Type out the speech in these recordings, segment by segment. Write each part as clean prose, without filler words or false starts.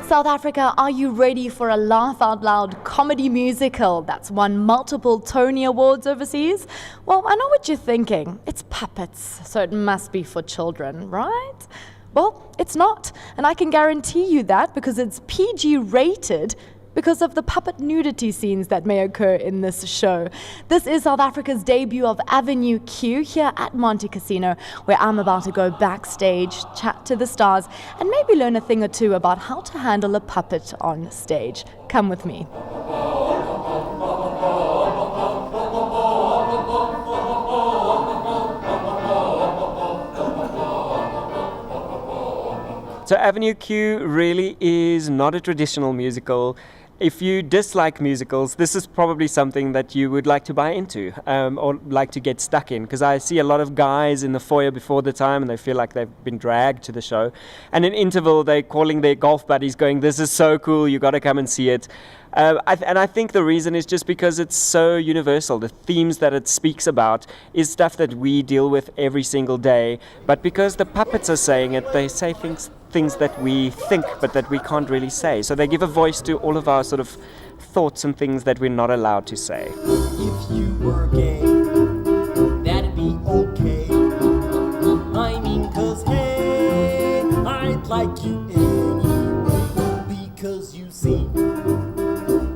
South Africa, are you ready for a laugh out loud comedy musical that's won multiple Tony Awards overseas? Well, I know what you're thinking. It's puppets, so it must be for children, right? Well, it's not, and I can guarantee you that because it's PG rated because of the puppet nudity scenes that may occur in this show. This is South Africa's debut of Avenue Q here at Montecasino, where I'm about to go backstage, chat to the stars, and maybe learn a thing or two about how to handle a puppet on stage. Come with me. So Avenue Q really is not a traditional musical. If you dislike musicals, this is probably something that you would like to buy into or like to get stuck in, because I see a lot of guys in the foyer before the time and they feel like they've been dragged to the show. And in interval, they're calling their golf buddies going, "This is so cool, you got to come and see it." And I think the reason is just because it's so universal. The themes that it speaks about is stuff that we deal with every single day. But because the puppets are saying it, they say things that we think but that we can't really say. So they give a voice to all of our sort of thoughts and things that we're not allowed to say. If you were gay, that'd be okay. I mean, 'cause hey, I'd like you anyway. Because you see,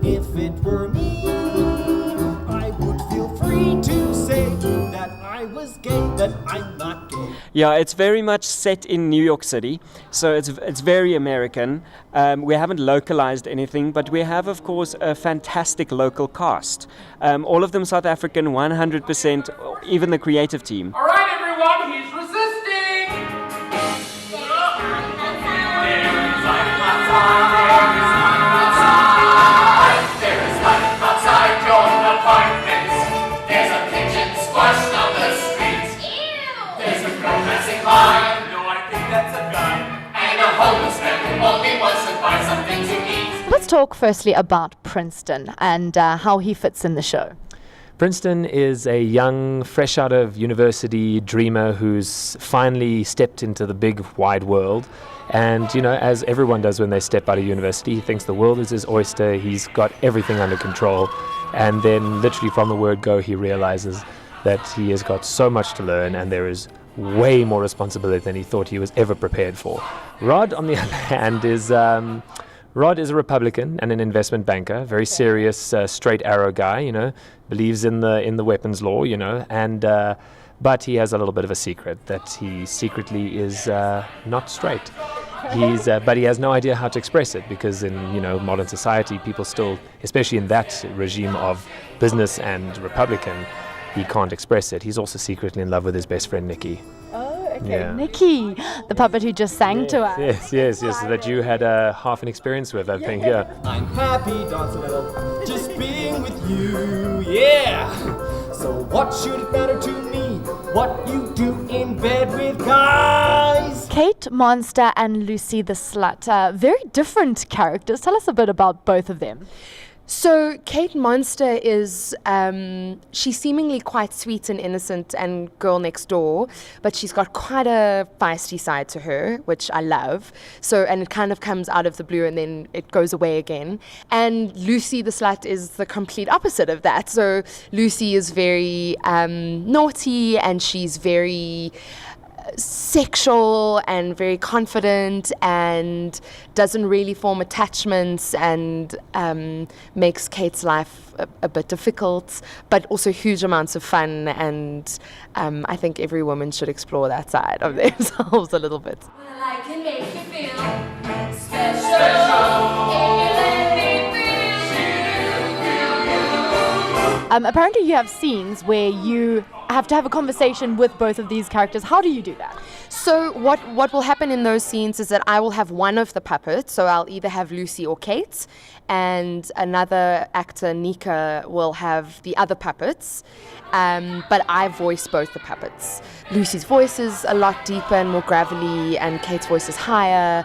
if it were me, I would feel free to say that I was gay, that I'm not gay. Yeah, it's very much set in New York City, so it's very American. We haven't localized anything, but we have, of course, a fantastic local cast. All of them South African, 100%, even the creative team. All right, everyone, he's resisting! There is life outside your apartment. There's a pigeon squashed on the street. There's a girl passing by. No, I think that's a guy. And a homeless man who only wants to buy something to eat. Let's talk firstly about Princeton and how he fits in the show. Princeton is a young, fresh out of university dreamer who's finally stepped into the big, wide world. And, you know, as everyone does when they step out of university, he thinks the world is his oyster, he's got everything under control. And then literally from the word go, he realizes that he has got so much to learn and there is way more responsibility than he thought he was ever prepared for. Rod, on the other hand, is a Republican and an investment banker, very serious, straight arrow guy, you know, believes in the weapons law, you know, and but he has a little bit of a secret that he secretly is not straight. But he has no idea how to express it because in, you know, modern society, people still, especially in that regime of business and Republican, he can't express it. He's also secretly in love with his best friend, Nikki. Okay, Yeah. Nikki, the puppet who just sang to us. Yes, that you had half an experience with, I think, yeah. I'm happy, Dance a Little, just being with you, yeah. So what should it matter to me what you do in bed with guys? Kate Monster and Lucy the Slut, very different characters. Tell us a bit about both of them. So Kate Monster is, she's seemingly quite sweet and innocent and girl next door, but she's got quite a feisty side to her, which I love. So, and it kind of comes out of the blue and then it goes away again. And Lucy the Slut is the complete opposite of that. So Lucy is very naughty and she's very sexual and very confident and doesn't really form attachments and makes Kate's life a bit difficult, but also huge amounts of fun. And I think every woman should explore that side of themselves a little bit. Well, I can make you feel special. If you let me Apparently you have scenes where you have to have a conversation with both of these characters. How do you do that? So what will happen in those scenes is that I will have one of the puppets, so I'll either have Lucy or Kate, and another actor, Nika, will have the other puppets, but I voice both the puppets. Lucy's voice is a lot deeper and more gravelly, and Kate's voice is higher.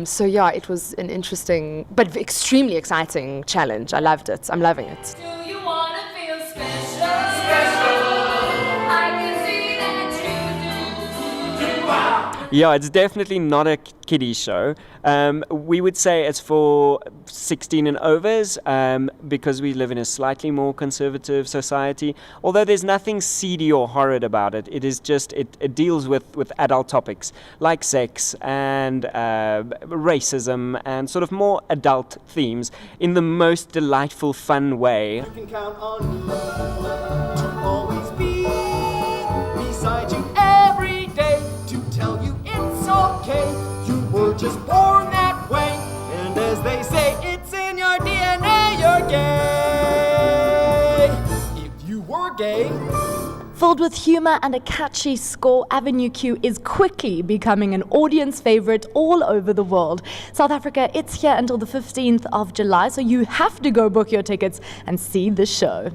So yeah, it was an interesting but extremely exciting challenge. I loved it. I'm loving it. Do you want to feel special? Special! I can see that you do. Yeah, it's definitely not a kiddie show. We would say it's for 16 and overs because we live in a slightly more conservative society. Although there's nothing seedy or horrid about it. It is just, it deals with adult topics like sex and racism and sort of more adult themes in the most delightful, fun way. You can count on me to always be beside you every day to tell you it's okay. You were just born that way, and as they say, it's in your DNA. You're gay. If you were gay. Filled with humor and a catchy score, Avenue Q is quickly becoming an audience favorite all over the world. South Africa, it's here until the 15th of July, so you have to go book your tickets and see the show.